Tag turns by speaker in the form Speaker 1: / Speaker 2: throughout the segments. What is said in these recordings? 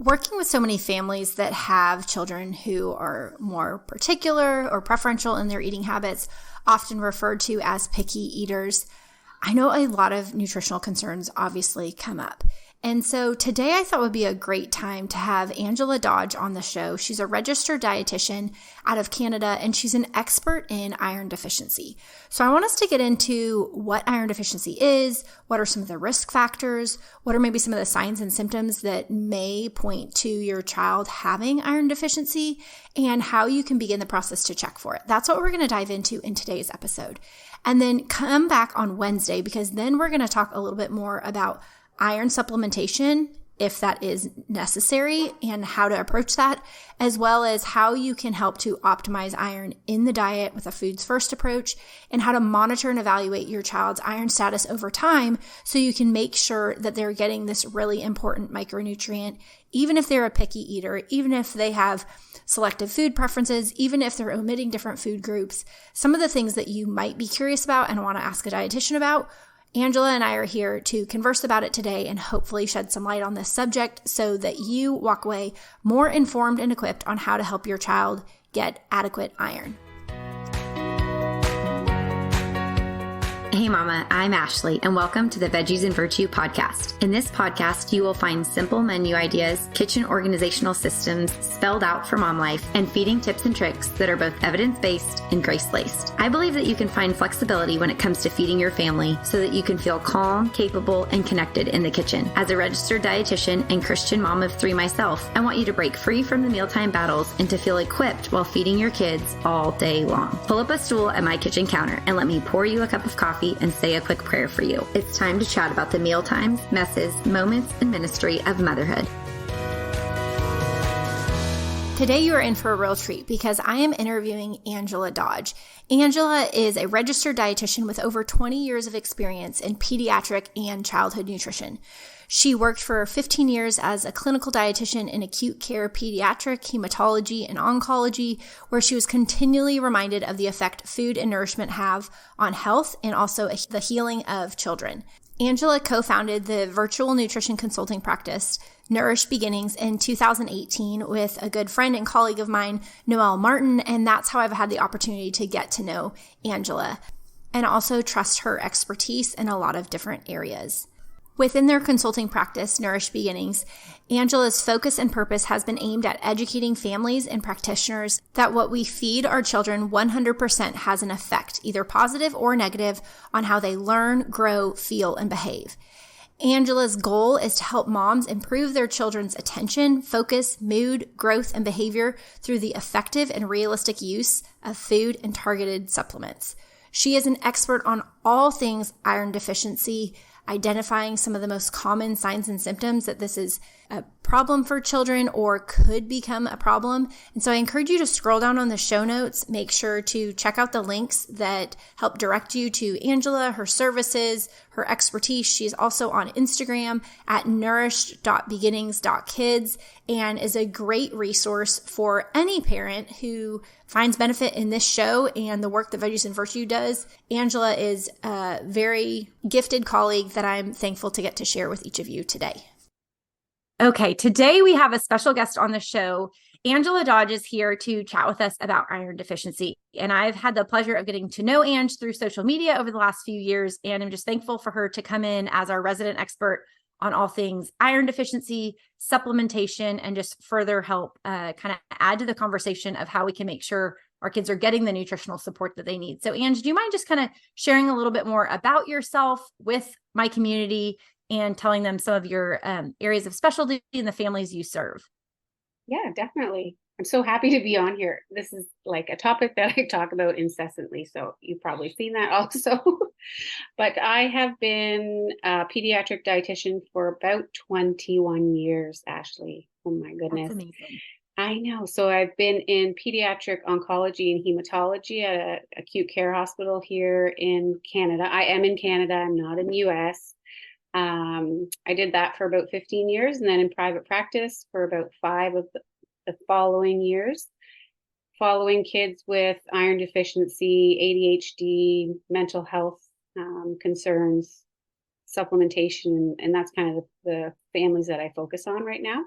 Speaker 1: Working with so many families that have children who are more particular or preferential in their eating habits, often referred to as picky eaters, I know a lot of nutritional concerns obviously come up. And so today I thought would be a great time to have Angela Dodge on the show. She's a registered dietitian out of Canada, and she's an expert in iron deficiency. So I want us to get into what iron deficiency is, what are some of the risk factors, what are maybe some of the signs and symptoms that may point to your child having iron deficiency, and how you can begin the process to check for it. That's what we're going to dive into in today's episode. And then come back on Wednesday, because then we're going to talk a little bit more about iron supplementation, if that is necessary, and how to approach that, as well as how you can help to optimize iron in the diet with a foods first approach, and how to monitor and evaluate your child's iron status over time so you can make sure that they're getting this really important micronutrient, even if they're a picky eater, even if they have selective food preferences, even if they're omitting different food groups. Some of the things that you might be curious about and want to ask a dietitian about, Angela and I are here to converse about it today and hopefully shed some light on this subject so that you walk away more informed and equipped on how to help your child get adequate iron.
Speaker 2: Hey Mama, I'm Ashley, and welcome to the Veggies and Virtue podcast. In this podcast, you will find simple menu ideas, kitchen organizational systems spelled out for mom life, and feeding tips and tricks that are both evidence-based and grace-laced. I believe that you can find flexibility when it comes to feeding your family so that you can feel calm, capable, and connected in the kitchen. As a registered dietitian and Christian mom of 3 myself, I want you to break free from the mealtime battles and to feel equipped while feeding your kids all day long. Pull up a stool at my kitchen counter and let me pour you a cup of coffee and say a quick prayer for you. It's time to chat about the meal times, messes, moments, and ministry of motherhood.
Speaker 1: Today you are in for a real treat because I am interviewing Angela Dodge. Angela is a registered dietitian with over 20 years of experience in pediatric and childhood nutrition. She worked for 15 years as a clinical dietitian in acute care pediatric, hematology, and oncology, where she was continually reminded of the effect food and nourishment have on health and also the healing of children. Angela co-founded the virtual nutrition consulting practice, Nourish Beginnings, in 2018 with a good friend and colleague of mine, Noelle Martin, and that's how I've had the opportunity to get to know Angela and also trust her expertise in a lot of different areas. Within their consulting practice, Nourish Beginnings, Angela's focus and purpose has been aimed at educating families and practitioners that what we feed our children 100% has an effect, either positive or negative, on how they learn, grow, feel, and behave. Angela's goal is to help moms improve their children's attention, focus, mood, growth, and behavior through the effective and realistic use of food and targeted supplements. She is an expert on all things iron deficiency, identifying some of the most common signs and symptoms that this is a problem for children or could become a problem. And so I encourage you to scroll down on the show notes, make sure to check out the links that help direct you to Angela, her services, her expertise. She's also on Instagram at nourished.beginnings.kids and is a great resource for any parent who finds benefit in this show and the work that Veggies and Virtue does. Angela is a very gifted colleague that I'm thankful to get to share with each of you today. Okay, today we have a special guest on the show. Angela Dodge is here to chat with us about iron deficiency. And I've had the pleasure of getting to know Ange through social media over the last few years. And I'm just thankful for her to come in as our resident expert on all things iron deficiency, supplementation, and just further help kind of add to the conversation of how we can make sure our kids are getting the nutritional support that they need. So Ange, do you mind just kind of sharing a little bit more about yourself with my community and telling them some of your areas of specialty and the families you serve?
Speaker 3: Yeah, definitely. I'm so happy to be on here. This is like a topic that I talk about incessantly, so you've probably seen that also. But I have been a pediatric dietitian for about 21 years, Ashley. Oh my goodness.
Speaker 1: That's amazing.
Speaker 3: I know. So I've been in pediatric oncology and hematology at an acute care hospital here in Canada. I am in Canada. I'm not in the US. I did that for about 15 years, and then in private practice for about 5 of the following years, following kids with iron deficiency, ADHD, mental health concerns, supplementation, and that's kind of the families that I focus on right now.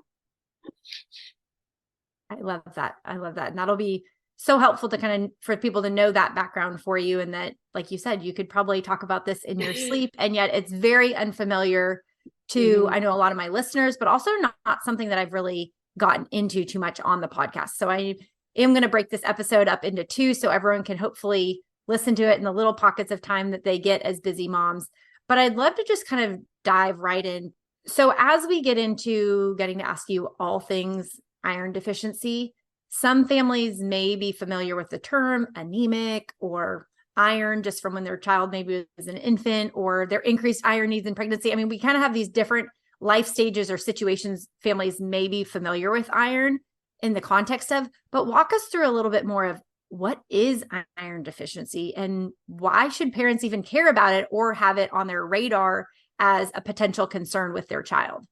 Speaker 1: I love that. I love that. And that'll be so helpful to kind of for people to know that background for you. And that, like you said, you could probably talk about this in your sleep. And yet it's very unfamiliar to, I know a lot of my listeners, but also not something that I've really gotten into too much on the podcast. So I am going to break this episode up into two so everyone can hopefully listen to it in the little pockets of time that they get as busy moms. But I'd love to just kind of dive right in. So as we get into getting to ask you all things iron deficiency, some families may be familiar with the term anemic or iron just from when their child maybe was an infant or their increased iron needs in pregnancy. I mean, we kind of have these different life stages or situations families may be familiar with iron in the context of, but walk us through a little bit more of what is iron deficiency and why should parents even care about it or have it on their radar as a potential concern with their child?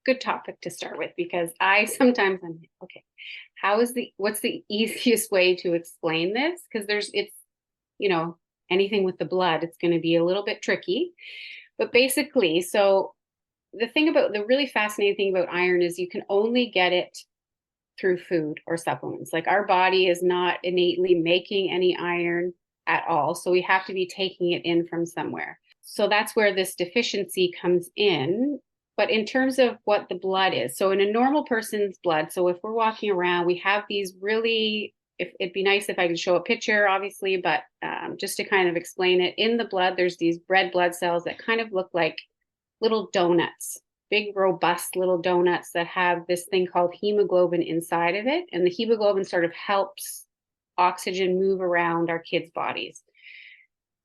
Speaker 3: Good topic to start with, because I'm like, okay, what's the easiest way to explain this? Because it's, anything with the blood, it's going to be a little bit tricky, but basically, so the really fascinating thing about iron is you can only get it through food or supplements. Like our body is not innately making any iron at all. So we have to be taking it in from somewhere. So that's where this deficiency comes in. But in terms of what the blood is, so in a normal person's blood, so if we're walking around, we have these really, it'd be nice if I could show a picture, obviously, but just to kind of explain it, in the blood, there's these red blood cells that kind of look like little donuts, big, robust little donuts that have this thing called hemoglobin inside of it. And the hemoglobin sort of helps oxygen move around our kids' bodies.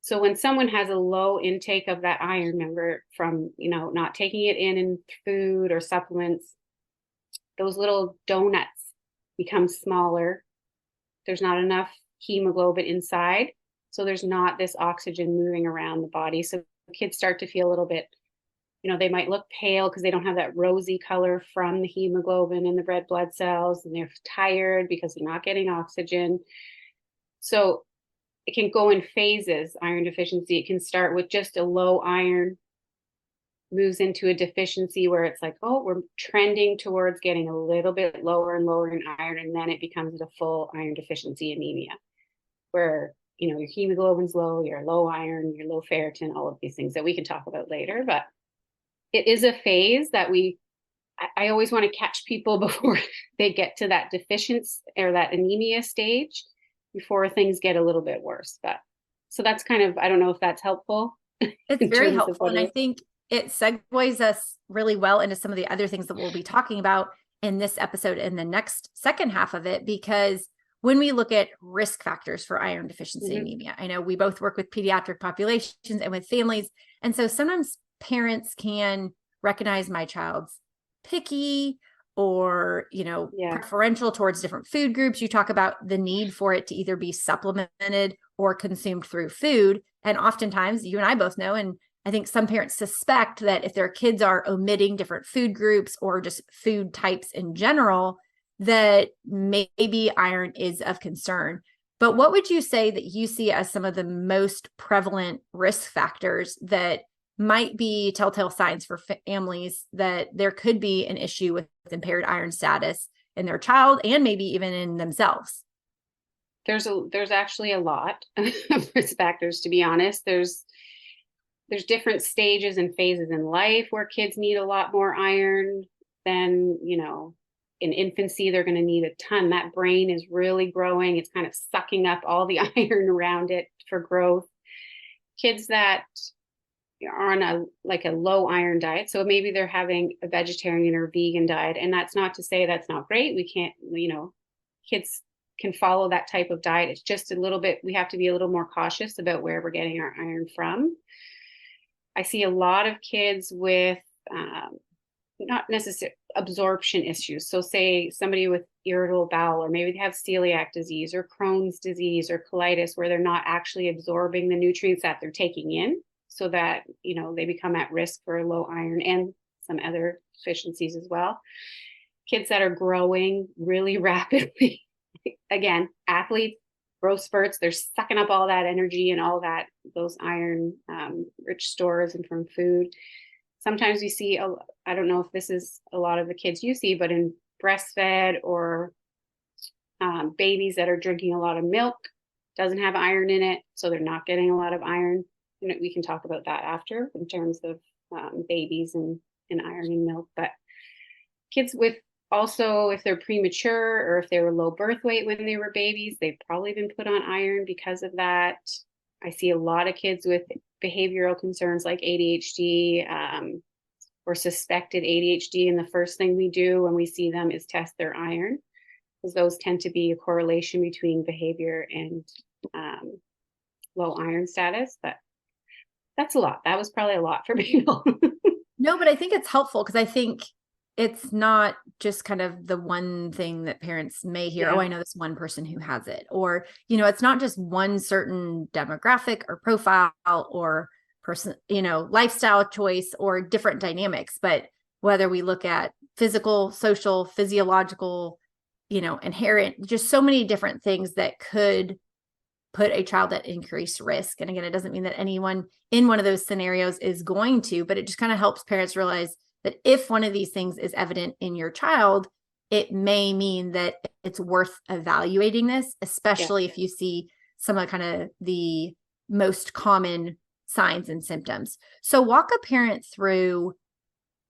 Speaker 3: So when someone has a low intake of that iron, remember, from, not taking it in food or supplements, those little donuts become smaller. There's not enough hemoglobin inside. So there's not this oxygen moving around the body. So kids start to feel a little bit, they might look pale because they don't have that rosy color from the hemoglobin in the red blood cells, and they're tired because they're not getting oxygen. So it can go in phases, iron deficiency. It can start with just a low iron, moves into a deficiency where it's like, oh, we're trending towards getting a little bit lower and lower in iron. And then it becomes a full iron deficiency anemia where, your hemoglobin's low, you're low iron, you're low ferritin, all of these things that we can talk about later. But it is a phase that I always want to catch people before they get to that deficiency or that anemia stage, before things get a little bit worse. But so that's kind of, I don't know if that's helpful.
Speaker 1: It's very helpful. And I think it segues us really well into some of the other things that we'll be talking about in this episode in the next second half of it, because when we look at risk factors for iron deficiency anemia, I know we both work with pediatric populations and with families. And so sometimes parents can recognize my child's picky or, preferential towards different food groups. You talk about the need for it to either be supplemented or consumed through food. And oftentimes you and I both know, and I think some parents suspect that if their kids are omitting different food groups or just food types in general, that maybe iron is of concern. But what would you say that you see as some of the most prevalent risk factors that might be telltale signs for families that there could be an issue with impaired iron status in their child and maybe even in themselves?
Speaker 3: There's actually a lot of risk factors, to be honest. There's different stages and phases in life where kids need a lot more iron than, in infancy, they're going to need a ton. That brain is really growing. It's kind of sucking up all the iron around it for growth. Kids that are on a low iron diet, so maybe they're having a vegetarian or vegan diet, and that's not to say that's not great. We can't, kids can follow that type of diet. It's just a little bit, we have to be a little more cautious about where we're getting our iron from. I see a lot of kids with not necessarily absorption issues. So say somebody with irritable bowel, or maybe they have celiac disease or Crohn's disease or colitis, where they're not actually absorbing the nutrients that they're taking in, so that, they become at risk for low iron and some other deficiencies as well. Kids that are growing really rapidly, again, athletes, growth spurts, they're sucking up all that energy and all that, those iron rich stores and from food. Sometimes we see, I don't know if this is a lot of the kids you see, but in breastfed or babies that are drinking a lot of milk doesn't have iron in it, so they're not getting a lot of iron. We can talk about that after in terms of babies and iron in milk. But kids with also, if they're premature or if they were low birth weight when they were babies, they've probably been put on iron because of that. I see a lot of kids with behavioral concerns like ADHD or suspected ADHD. And the first thing we do when we see them is test their iron, because those tend to be a correlation between behavior and low iron status. But that's a lot. That was probably a lot for people.
Speaker 1: No, but I think it's helpful because I think it's not just kind of the one thing that parents may hear, oh, I know this one person who has it, or, it's not just one certain demographic or profile or person, lifestyle choice or different dynamics, but whether we look at physical, social, physiological, inherent, just so many different things that could put a child at increased risk. And again, it doesn't mean that anyone in one of those scenarios is going to, but it just kind of helps parents realize that if one of these things is evident in your child, it may mean that it's worth evaluating this, especially if you see some of kind of the most common signs and symptoms. So walk a parent through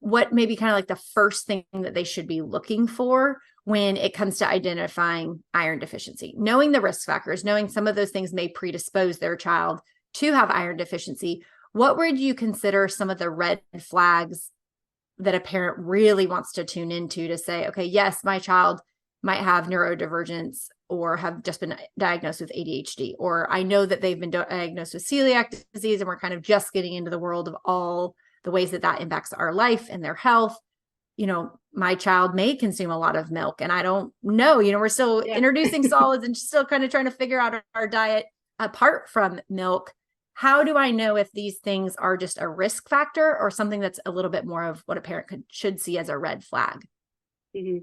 Speaker 1: what maybe kind of like the first thing that they should be looking for when it comes to identifying iron deficiency, knowing the risk factors, knowing some of those things may predispose their child to have iron deficiency. What would you consider some of the red flags that a parent really wants to tune into to say, okay, yes, my child might have neurodivergence or have just been diagnosed with ADHD, or I know that they've been diagnosed with celiac disease and we're kind of just getting into the world of all the ways that that impacts our life and their health. My child may consume a lot of milk and I don't know, we're still introducing solids and still kind of trying to figure out our diet apart from milk. How do I know if these things are just a risk factor or something that's a little bit more of what a parent should see as a red flag?
Speaker 3: Mm-hmm.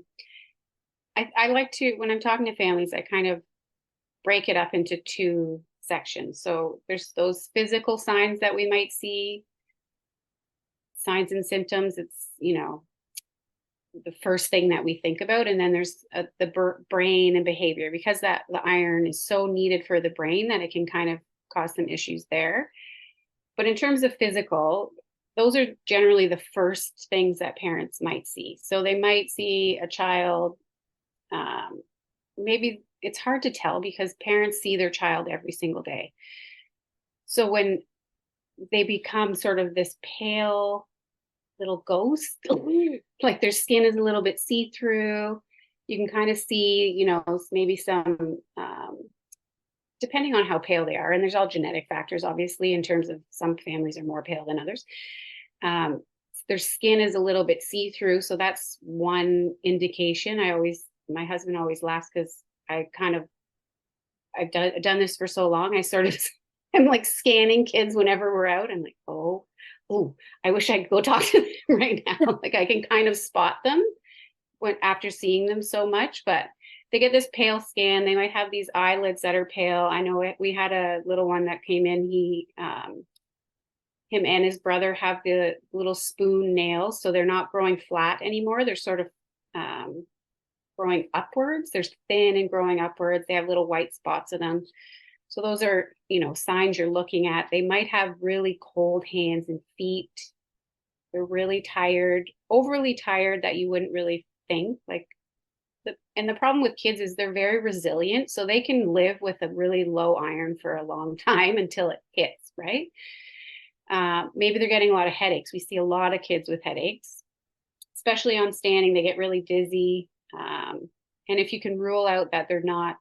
Speaker 3: I like to, when I'm talking to families, I kind of break it up into two sections. So there's those physical signs that we might see, signs and symptoms. It's, the first thing that we think about. And then there's the brain and behavior, because the iron is so needed for the brain that it can kind of cause some issues there. But in terms of physical, those are generally the first things that parents might see. So they might see a child, maybe it's hard to tell because parents see their child every single day. So when they become sort of this pale little ghost, like their skin is a little bit see-through, you can kind of see, maybe some, depending on how pale they are, and there's all genetic factors, obviously, in terms of some families are more pale than others. Their skin is a little bit see-through. So that's one indication. My husband always laughs because I've done this for so long. I'm like scanning kids whenever we're out. I'm like, oh, I wish I could go talk to them right now. Like I can kind of spot them after seeing them so much, but they get this pale skin. They might have these eyelids that are pale. I know we had a little one that came in. Him and his brother have the little spoon nails. So they're not growing flat anymore. They're sort of growing upwards. They're thin and growing upwards. They have little white spots of them. So those are, signs you're looking at. They might have really cold hands and feet. They're really tired, overly tired that you wouldn't really think. And the problem with kids is they're very resilient. So they can live with a really low iron for a long time until it hits, right? Maybe they're getting a lot of headaches. We see a lot of kids with headaches, especially on standing. They get really dizzy. And if you can rule out that they're not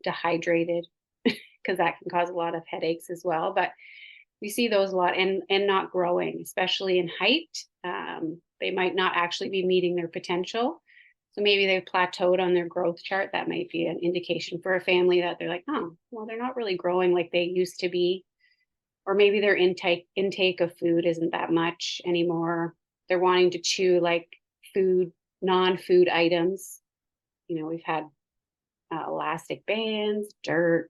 Speaker 3: dehydrated, because that can cause a lot of headaches as well. But we see those a lot, and not growing, especially in height. They might not actually be meeting their potential. So maybe they've plateaued on their growth chart. That might be an indication for a family that they're like, oh, well, they're not really growing like they used to be. Or maybe their intake of food isn't that much anymore. They're wanting to chew like non-food items. We've had elastic bands, dirt,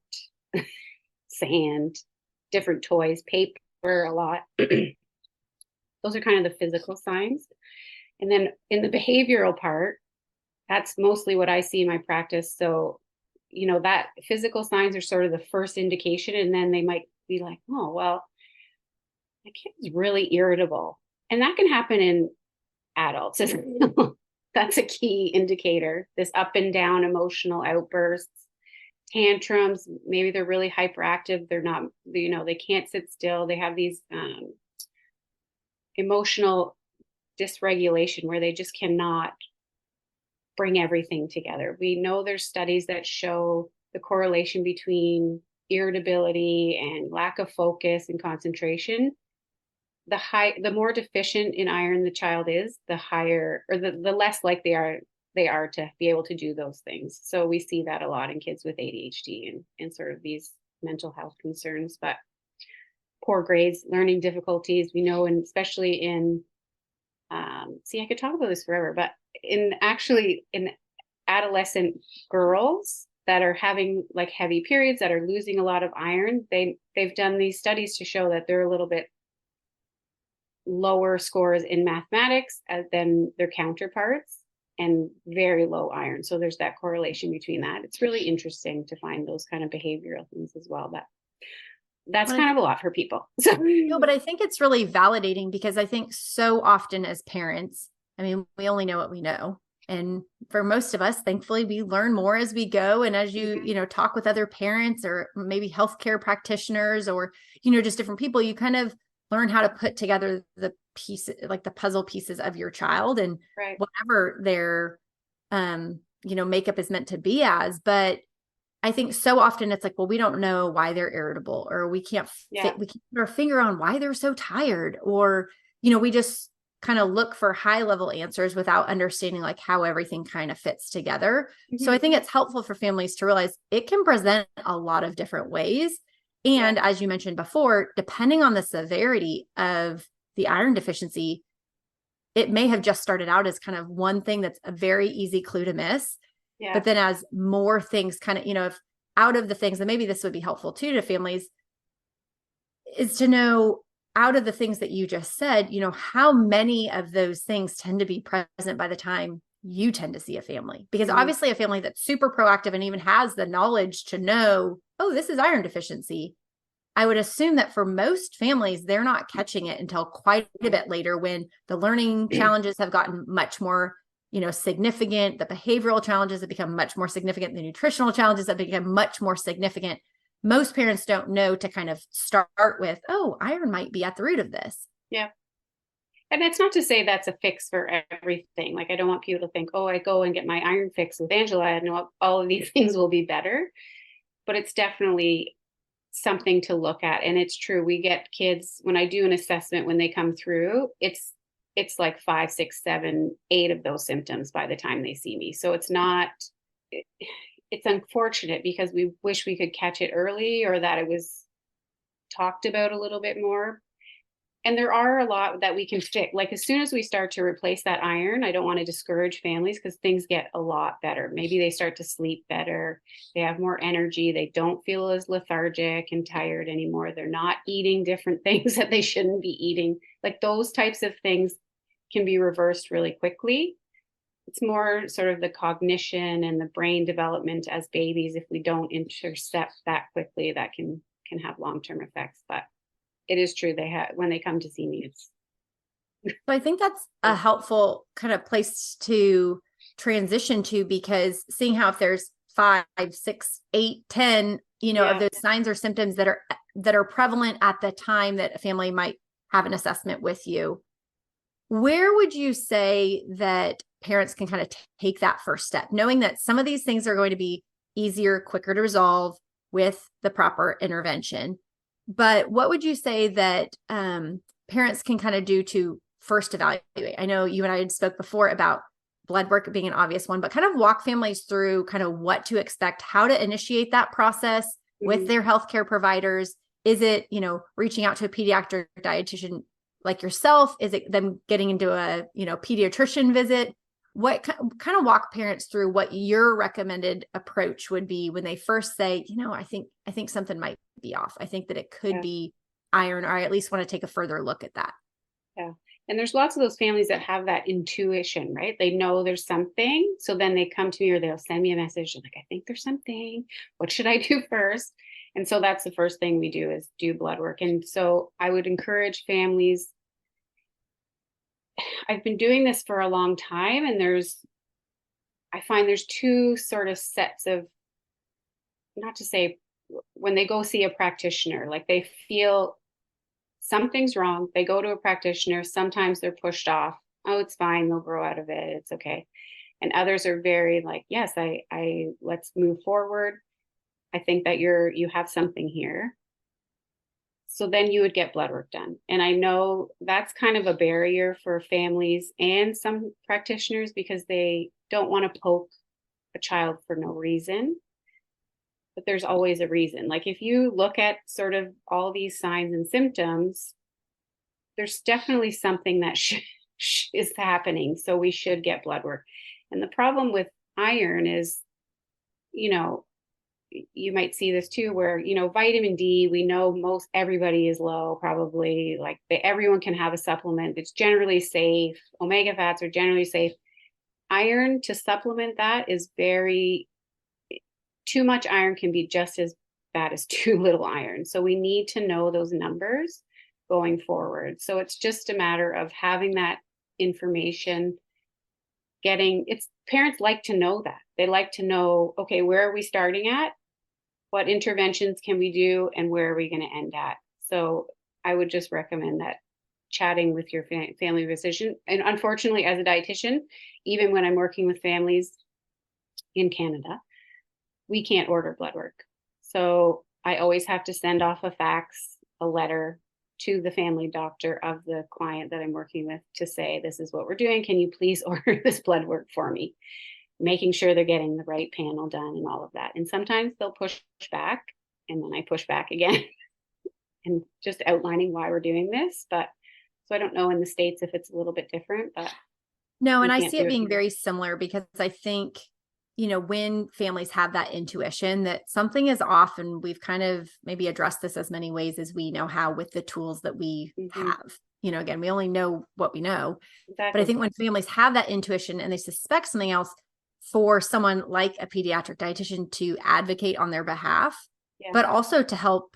Speaker 3: sand, different toys, paper a lot. Those are kind of the physical signs. And then in the behavioral part, that's mostly what I see in my practice. So, that physical signs are sort of the first indication. And then they might be like, oh, well, my kid is really irritable. And that can happen in adults. That's a key indicator. This up and down emotional outbursts, tantrums. Maybe they're really hyperactive. They're not, they can't sit still. They have these emotional dysregulation where they just cannot bring everything together. We know there's studies that show the correlation between irritability and lack of focus and concentration. The more deficient in iron the child is, the higher, or the less likely they are to be able to do those things. So we see that a lot in kids with ADHD and sort of these mental health concerns. But poor grades, learning difficulties, we know, and especially in I could talk about this forever, but in adolescent girls that are having like heavy periods, that are losing a lot of iron, they've done these studies to show that they're a little bit lower scores in mathematics than their counterparts, and very low iron. So there's that correlation between that. It's really interesting to find those kind of behavioral things as well. But that's kind of a lot for people. So
Speaker 1: no, but I think it's really validating, because I think so often as parents, I mean, we only know what we know. And for most of us, thankfully, we learn more as we go. And as you talk with other parents or maybe healthcare practitioners or, just different people, you kind of learn how to put together the pieces, like the puzzle pieces of your child and whatever their, makeup is meant to be as. But I think so often it's like, well, we don't know why they're irritable, or we can't put our finger on why they're so tired, or, we just kind of look for high level answers without understanding like how everything kind of fits together. Mm-hmm. So I think it's helpful for families to realize it can present a lot of different ways. And as you mentioned before, depending on the severity of the iron deficiency, it may have just started out as kind of one thing that's a very easy clue to miss. Yeah. But then as more things kind of, if out of the things, and maybe this would be helpful too to families, is to know out of the things that you just said, how many of those things tend to be present by the time you tend to see a family. Because obviously a family that's super proactive and even has the knowledge to know, oh, this is iron deficiency, I would assume that for most families, they're not catching it until quite a bit later, when the learning challenges have gotten much more significant. The behavioral challenges have become much more significant. The nutritional challenges have become much more significant. Most parents don't know to kind of start with, oh, iron might be at the root of this.
Speaker 3: Yeah. And that's not to say that's a fix for everything. Like, I don't want people to think, oh, I go and get my iron fix with Angela, I know all of these things will be better. But it's definitely something to look at. And it's true. We get kids, when I do an assessment, when they come through, it's like 5, 6, 7, 8 of those symptoms by the time they see me. So it's unfortunate, because we wish we could catch it early, or that it was talked about a little bit more. And there are a lot that we can fix. Like, as soon as we start to replace that iron, I don't want to discourage families, because things get a lot better. Maybe they start to sleep better. They have more energy. They don't feel as lethargic and tired anymore. They're not eating different things that they shouldn't be eating. Like, those types of things can be reversed really quickly. It's more sort of the cognition and the brain development as babies. If we don't intercept that quickly, that can have long-term effects. But it is true, when they come to see me, it's.
Speaker 1: So I think that's a helpful kind of place to transition to, because seeing how if there's 5, 6, 8, 10, of those signs or symptoms that are prevalent at the time that a family might have an assessment with you, where would you say that parents can kind of take that first step, knowing that some of these things are going to be easier, quicker to resolve with the proper intervention? But what would you say that parents can kind of do to first evaluate? I know you and I had spoke before about blood work being an obvious one, but kind of walk families through kind of what to expect, how to initiate that process with their healthcare providers. Is it, reaching out to a pediatric dietitian like yourself? Is it them getting into a, pediatrician visit? What kind of walk parents through what your recommended approach would be when they first say, I think something might be off. I think that it could be iron, or I at least want to take a further look at that.
Speaker 3: Yeah. And there's lots of those families that have that intuition, right? They know there's something. So then they come to me or they'll send me a message like, I think there's something. What should I do first? And so that's the first thing we do is do blood work. And so I would encourage families. I've been doing this for a long time, and I find there's two sort of sets of, not to say when they go see a practitioner, like they feel something's wrong. They go to a practitioner. Sometimes they're pushed off. Oh, it's fine. They'll grow out of it. It's okay. And others are very like, yes, I let's move forward. I think that you have something here. So then you would get blood work done. And I know that's kind of a barrier for families and some practitioners because they don't want to poke a child for no reason. But there's always a reason. Like if you look at sort of all these signs and symptoms, there's definitely something that is happening. So we should get blood work. And the problem with iron is, you might see this too, where, vitamin D, we know most everybody is low, probably like everyone can have a supplement. It's generally safe. Omega fats are generally safe. Iron to supplement that is too much iron can be just as bad as too little iron. So we need to know those numbers going forward. So it's just a matter of having that information, parents like to know that. They like to know, okay, where are we starting at? What interventions can we do? And where are we going to end at? So I would just recommend that chatting with your family physician. And unfortunately, as a dietitian, even when I'm working with families in Canada, we can't order blood work. So I always have to send off a fax, a letter to the family doctor of the client that I'm working with to say, this is what we're doing. Can you please order this blood work for me? Making sure they're getting the right panel done and all of that. And sometimes they'll push back and then I push back again and just outlining why we're doing this. But so I don't know in the States if it's a little bit different, but
Speaker 1: no, and I see it being very similar because I think, when families have that intuition that something is off, and we've kind of maybe addressed this as many ways as we know how with the tools that we have. Again, we only know what we know. Exactly. But I think when families have that intuition and they suspect something else, for someone like a pediatric dietitian to advocate on their behalf, but also to help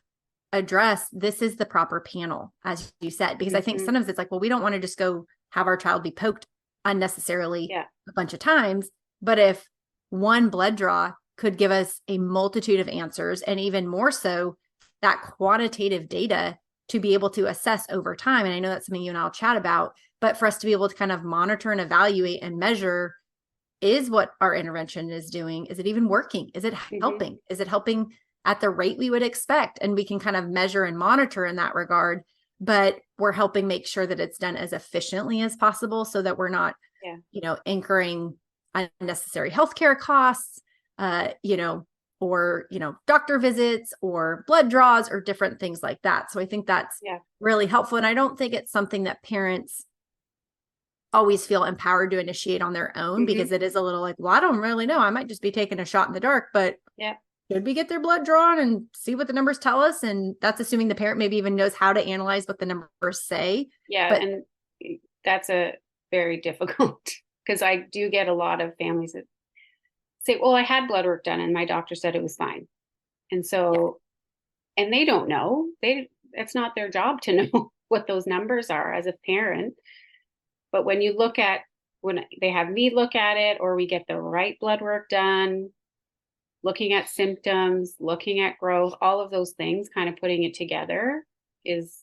Speaker 1: address, this is the proper panel, as you said, because I think sometimes it's like, well, we don't want to just go have our child be poked unnecessarily a bunch of times. But if one blood draw could give us a multitude of answers, and even more so, that quantitative data to be able to assess over time. And I know that's something you and I'll chat about, but for us to be able to kind of monitor and evaluate and measure, is what our intervention is doing, is it even working? Is it helping? Is it helping at the rate we would expect? And we can kind of measure and monitor in that regard, but we're helping make sure that it's done as efficiently as possible so that we're not, incurring unnecessary healthcare costs, or, doctor visits or blood draws or different things like that. So I think that's really helpful. And I don't think it's something that parents always feel empowered to initiate on their own, because it is a little like, well, I don't really know. I might just be taking a shot in the dark, but should we get their blood drawn and see what the numbers tell us? And that's assuming the parent maybe even knows how to analyze what the numbers say. Yeah. But,
Speaker 3: and that's a very difficult, because I do get a lot of families that say, well, I had blood work done and my doctor said it was fine. And so, and they don't know, it's not their job to know what those numbers are as a parent. But when they have me look at it, or we get the right blood work done, looking at symptoms, looking at growth, all of those things, kind of putting it together is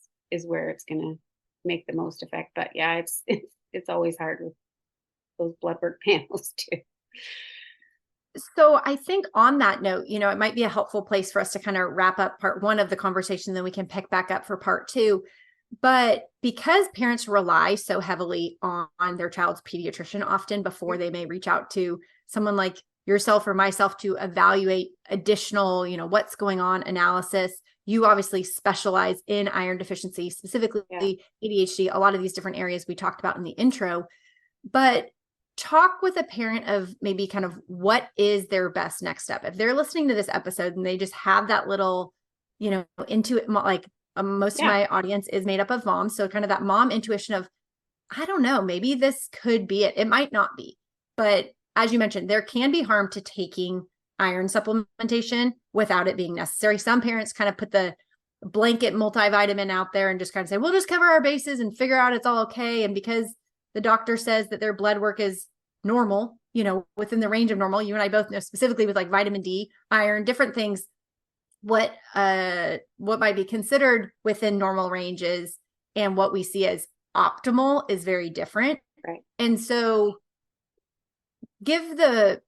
Speaker 3: where it's going to make the most effect. But yeah, it's always hard with those blood work panels too.
Speaker 1: So I think on that note, it might be a helpful place for us to kind of wrap up part one of the conversation, then we can pick back up for part two. But because parents rely so heavily on their child's pediatrician often before they may reach out to someone like yourself or myself to evaluate additional, what's going on analysis. You obviously specialize in iron deficiency, specifically ADHD, a lot of these different areas we talked about in the intro. But talk with a parent of maybe kind of what is their best next step. If they're listening to this episode and they just have that little, most of my audience is made up of moms. So kind of that mom intuition of, I don't know, maybe this could be it. It might not be, but as you mentioned, there can be harm to taking iron supplementation without it being necessary. Some parents kind of put the blanket multivitamin out there and just kind of say, we'll just cover our bases and figure out it's all okay. And because the doctor says that their blood work is normal, within the range of normal, you and I both know specifically with like vitamin D, iron, different things, what might be considered within normal ranges and what we see as optimal is very different.
Speaker 3: Right.
Speaker 1: And so give the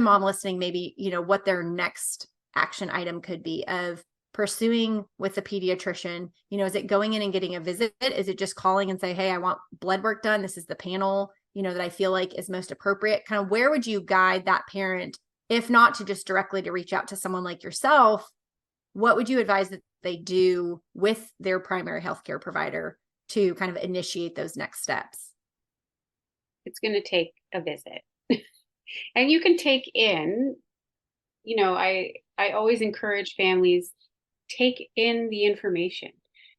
Speaker 1: mom listening maybe, what their next action item could be of pursuing with the pediatrician. Is it going in and getting a visit? Is it just calling and say, hey, I want blood work done. This is the panel, that I feel like is most appropriate. Kind of where would you guide that parent, if not to just directly to reach out to someone like yourself? What would you advise that they do with their primary healthcare provider to kind of initiate those next steps?
Speaker 3: It's going to take a visit. And you can take in, I always encourage families, take in the information.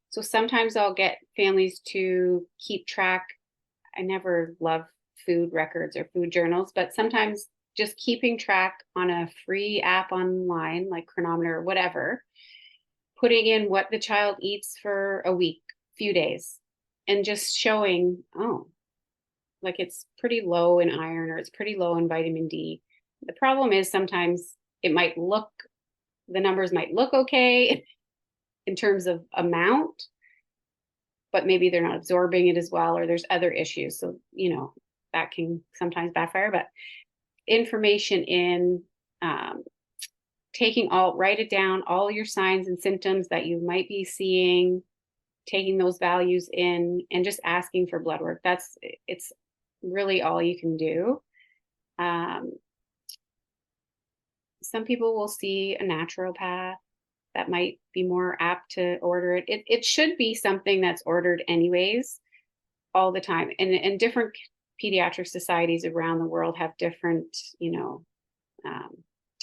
Speaker 3: So sometimes I'll get families to keep track. I never love food records or food journals, but sometimes just keeping track on a free app online, like Chronometer or whatever, putting in what the child eats for a week, few days, and just showing, like it's pretty low in iron or it's pretty low in vitamin D. The problem is sometimes the numbers might look okay in terms of amount, but maybe they're not absorbing it as well, or there's other issues. So, that can sometimes backfire, but information in, write it down, all your signs and symptoms that you might be seeing, taking those values in and just asking for blood work. It's really all you can do. Some people will see a naturopath that might be more apt to order it. It should be something that's ordered anyways all the time. And different pediatric societies around the world have different,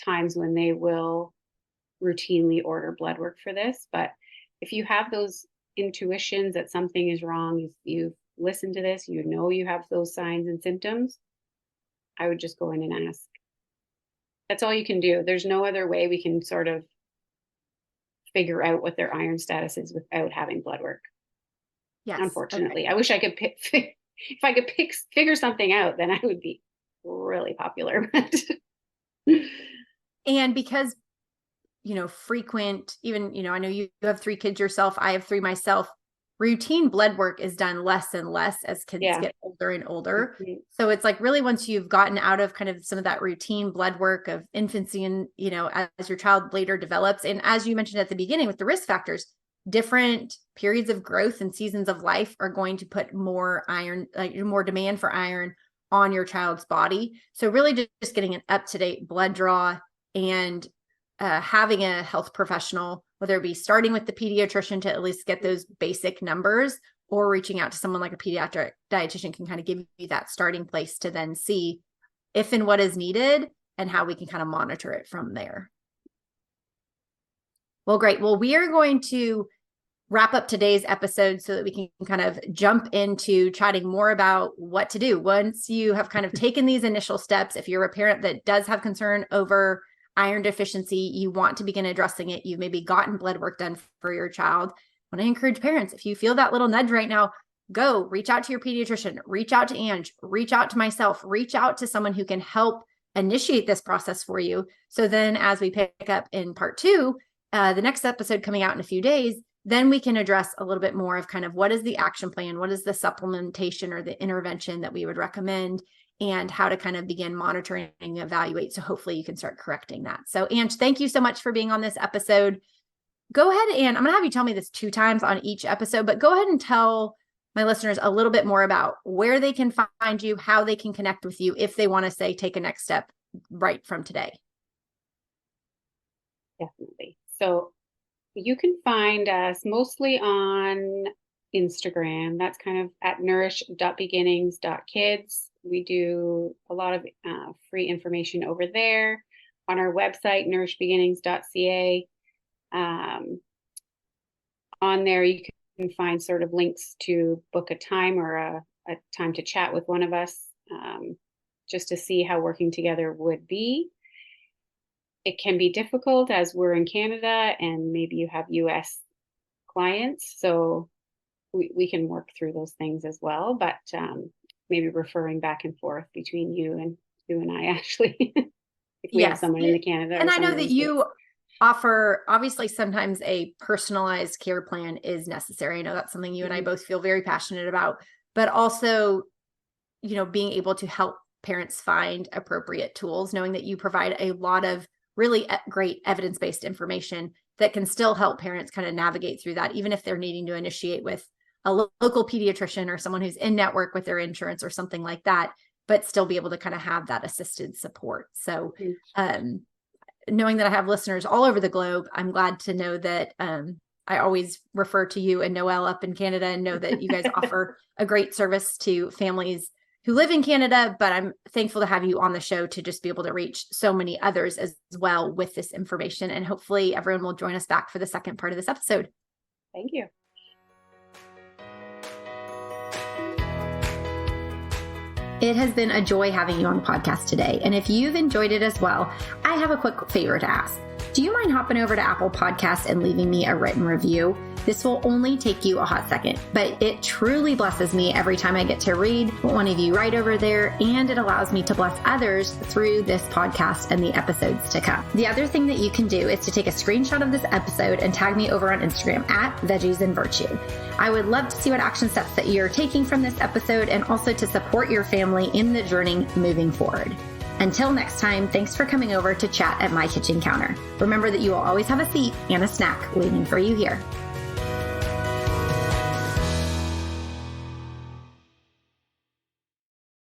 Speaker 3: times when they will routinely order blood work for this. But if you have those intuitions that something is wrong, you've listened to this, you have those signs and symptoms, I would just go in and ask. That's all you can do. There's no other way we can sort of figure out what their iron status is without having blood work.
Speaker 1: Yes.
Speaker 3: Unfortunately.
Speaker 1: Okay.
Speaker 3: I wish I could if I could figure something out, then I would be really popular.
Speaker 1: And because, frequent, even, I know you have 3 kids yourself, I have 3 myself, routine blood work is done less and less as kids get older and older. Mm-hmm. So it's like really once you've gotten out of kind of some of that routine blood work of infancy and, as your child later develops. And as you mentioned at the beginning with the risk factors, different periods of growth and seasons of life are going to put more iron, like more demand for iron on your child's body. So really just getting an up-to-date blood draw and having a health professional, whether it be starting with the pediatrician to at least get those basic numbers, or reaching out to someone like a pediatric dietitian can kind of give you that starting place to then see if and what is needed and how we can kind of monitor it from there. Well, great. Well, we are going to wrap up today's episode so that we can kind of jump into chatting more about what to do once you have kind of taken these initial steps. If you're a parent that does have concern over iron deficiency, you want to begin addressing it, you've maybe gotten blood work done for your child. I want to encourage parents, if you feel that little nudge right now, go reach out to your pediatrician, reach out to Ange, reach out to myself, reach out to someone who can help initiate this process for you. So then as we pick up in part 2, the next episode coming out in a few days, then we can address a little bit more of kind of what is the action plan, what is the supplementation or the intervention that we would recommend, and how to kind of begin monitoring and evaluate. So hopefully you can start correcting that. So Ange, thank you so much for being on this episode. Go ahead and I'm going to have you tell me this 2 times on each episode, but go ahead and tell my listeners a little bit more about where they can find you, how they can connect with you if they want to say, take a next step right from today.
Speaker 3: Definitely. So you can find us mostly on Instagram. That's kind of at nourish.beginnings.kids. We do a lot of free information over there. On our website, nourishbeginnings.ca. On there, you can find sort of links to book a time or a time to chat with one of us, just to see how working together would be. It can be difficult as we're in Canada and maybe you have US clients, so we can work through those things as well, but maybe referring back and forth between you and I, Ashley, if we have someone in Canada.
Speaker 1: And I know that you offer, obviously, sometimes a personalized care plan is necessary. I know that's something you and I both feel very passionate about, but also, being able to help parents find appropriate tools, knowing that you provide a lot of really great evidence-based information that can still help parents kind of navigate through that, even if they're needing to initiate with a local pediatrician or someone who's in network with their insurance or something like that, but still be able to kind of have that assisted support. So knowing that I have listeners all over the globe, I'm glad to know that I always refer to you and Noelle up in Canada and know that you guys offer a great service to families who live in Canada, but I'm thankful to have you on the show to just be able to reach so many others as well with this information. And hopefully everyone will join us back for the second part of this episode.
Speaker 3: Thank you.
Speaker 2: It has been a joy having you on the podcast today. And if you've enjoyed it as well, I have a quick favor to ask. Do you mind hopping over to Apple Podcasts and leaving me a written review? This will only take you a hot second, but it truly blesses me every time I get to read what one of you write over there, and it allows me to bless others through this podcast and the episodes to come. The other thing that you can do is to take a screenshot of this episode and tag me over on Instagram at Veggies and Virtue. I would love to see what action steps that you're taking from this episode and also to support your family in the journey moving forward. Until next time, thanks for coming over to chat at my kitchen counter. Remember that you will always have a seat and a snack waiting for you here.